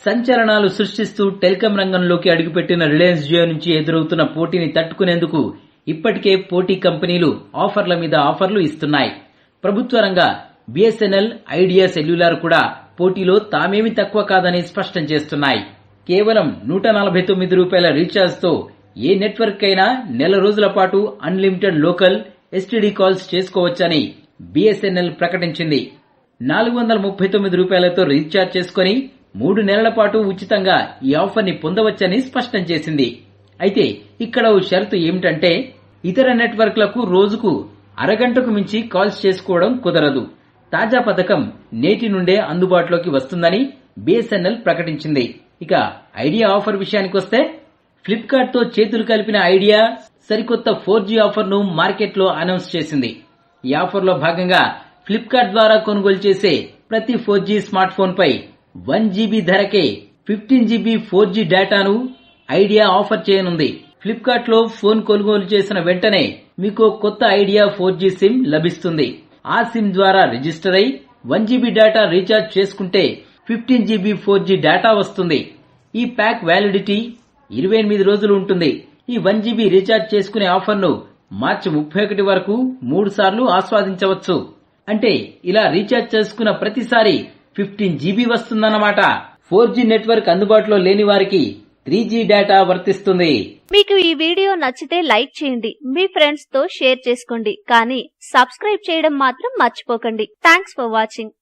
సంచలనాలు సృష్టిస్తూ టెలికాం రంగంలోకి అడుగుపెట్టిన రిలయన్స్ జియో నుంచి ఎదురవుతున్న పోటీని తట్టుకునేందుకు ఇప్పటికే పోటీ కంపెనీలు ఆఫర్ల మీద ఆఫర్లు ఇస్తున్నాయి. ప్రభుత్వ రంగ బిఎస్ఎన్ఎల్, ఐడియా సెల్యులార్ కూడా పోటీలో తామేమి తక్కువ కాదని స్పష్టం చేస్తున్నాయి. కేవలం ₹149 రీఛార్జ్ తో ఏ నెట్వర్క్ అయినా నెల రోజుల పాటు అన్లిమిటెడ్ లోకల్, ఎస్టీడీ కాల్స్ చేసుకోవచ్చని బిఎస్ఎన్ఎల్ ప్రకటించింది. ₹439తో రీఛార్జ్ చేసుకుని 3 నెలల పాటు ఉచితంగా ఈ ఆఫర్ ని పొందవచ్చని స్పష్టం చేసింది. అయితే ఇక్కడ ఓ షరతు ఏమిటంటే ఇతర నెట్వర్క్లకు రోజుకు అరగంటకు మించి కాల్స్ చేసుకోవడం కుదరదు. తాజా పథకం నేటి నుండే అందుబాటులోకి వస్తుందని బిఎస్ఎన్ఎల్ ప్రకటించింది. ఇక ఐడియా ఆఫర్ విషయానికొస్తే ఫ్లిప్కార్ట్ తో చేతులు కలిపిన ఐడియా సరికొత్త 4G ఆఫర్ ను మార్కెట్లో అనౌన్స్ చేసింది. ఈ ఆఫర్ లో భాగంగా ఫ్లిప్కార్ట్ ద్వారా కొనుగోలు చేసే ప్రతి 4G స్మార్ట్ ఫోన్ పై 1GB ధరకే 15GB 4G డేటాను ఐడియా ఆఫర్ చేయనుంది. ఫ్లిప్కార్ట్ లో ఫోన్ కొనుగోలు చేసిన వెంటనే మీకు కొత్త ఐడియా 4G సిమ్ లభిస్తుంది. ఆ సిమ్ ద్వారా రిజిస్టర్ అయి 1GB డేటా రీఛార్జ్ చేసుకుంటే 15GB 4G డేటా వస్తుంది. ఈ ప్యాక్ వ్యాలిడిటీ 28 రోజులు ఉంటుంది. ఈ 1GB రీఛార్జ్ చేసుకునే ఆఫర్ ను మార్చి 31 వరకు 3 సార్లు ఆస్వాదించవచ్చు. అంటే ఇలా రీఛార్జ్ చేసుకున్న ప్రతిసారి 15GB వస్తుందన్నమాట. 4G నెట్వర్క్ అందుబాటులో లేని వారికి 3G డేటా వర్తిస్తుంది. మీకు ఈ వీడియో నచ్చితే లైక్ చేయండి, మీ ఫ్రెండ్స్ తో షేర్ చేసుకోండి, కానీ సబ్స్క్రైబ్ చేయడం మాత్రం మర్చిపోకండి. Thanks for watching.